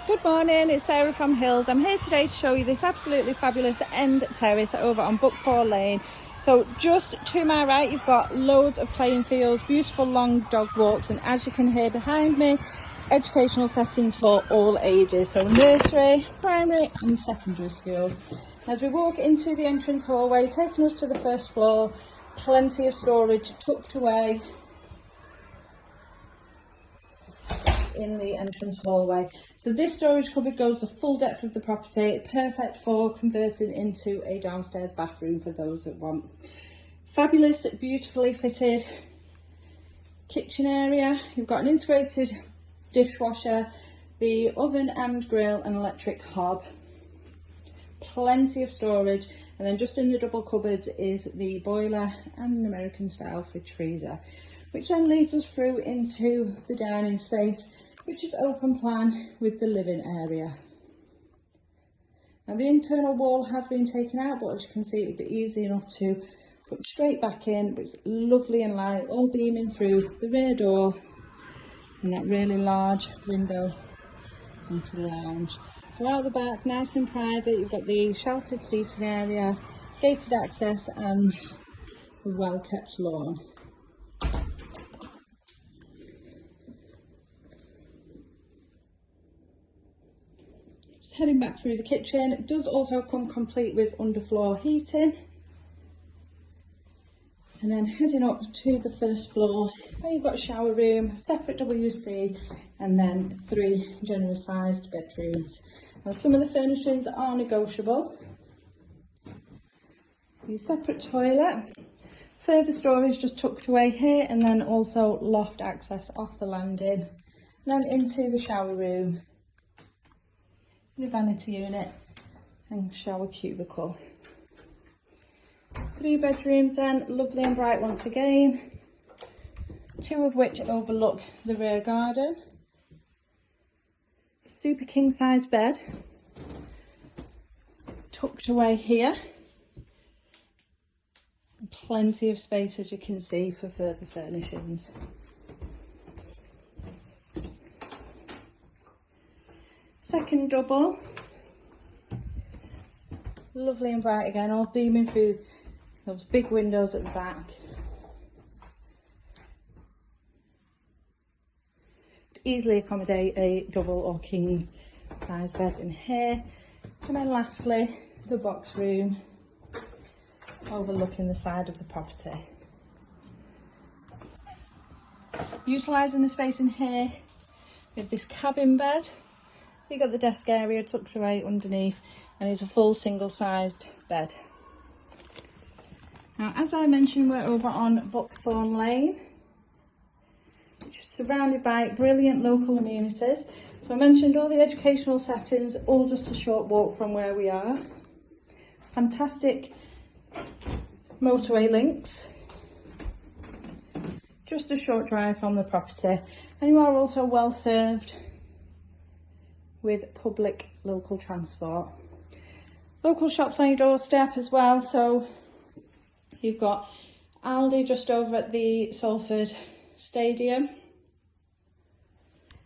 Good morning, it's Sarah from Hills. I'm here today to show you this absolutely fabulous end terrace over on Buckthorn Lane. So just to my right, you've got loads of playing fields, beautiful long dog walks, and as you can hear behind me, educational settings for all ages. So nursery, primary and secondary school. As we walk into the entrance hallway, taking us to the first floor, plenty of storage tucked away in the entrance hallway. So this storage cupboard goes the full depth of the property, perfect for converting into a downstairs bathroom for those that want. Fabulous, beautifully fitted kitchen area. You've got an integrated dishwasher, the oven and grill and electric hob. Plenty of storage, and then just in the double cupboards is the boiler and an American style fridge freezer, which then leads us through into the dining space, which is open plan with the living area. Now the internal wall has been taken out, but as you can see, it would be easy enough to put straight back in. But it's lovely and light, all beaming through the rear door and that really large window into the lounge. So out the back, nice and private, you've got the sheltered seating area, gated access and a well kept lawn. Heading back through the kitchen, it does also come complete with underfloor heating. And then heading up to the first floor, where you've got a shower room, separate WC, and then 3 generous sized bedrooms. Now some of the furnishings are negotiable. The separate toilet, further storage just tucked away here, and then also loft access off the landing. And then into the shower room, the vanity unit and shower cubicle. 3 bedrooms then, lovely and bright once again, 2 of which overlook the rear garden. Super king size bed tucked away here. Plenty of space, as you can see, for further furnishings. Second double, lovely and bright again, all beaming through those big windows at the back. Easily accommodate a double or king size bed in here. And then lastly, the box room overlooking the side of the property. Utilising the space in here with this cabin bed. So you've got the desk area tucked away underneath, and it's a full single-sized bed. Now, as I mentioned, we're over on Buckthorn Lane, which is surrounded by brilliant local amenities. So I mentioned all the educational settings, all just a short walk from where we are. Fantastic motorway links, just a short drive from the property, and you are also well served with public local transport. Local shops on your doorstep as well, so you've got Aldi just over at the Salford Stadium,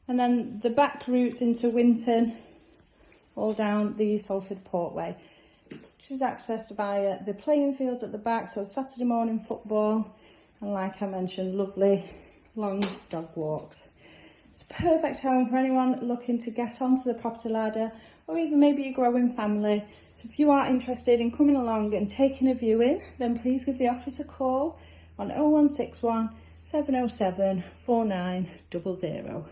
and then the back routes into Winton all down the Salford Portway, which is accessed via the playing fields at the back, so Saturday morning football, and like I mentioned, lovely long dog walks. It's a perfect home for anyone looking to get onto the property ladder, or even maybe a growing family. So if you are interested in coming along and taking a viewing, then please give the office a call on 0161 707 4900.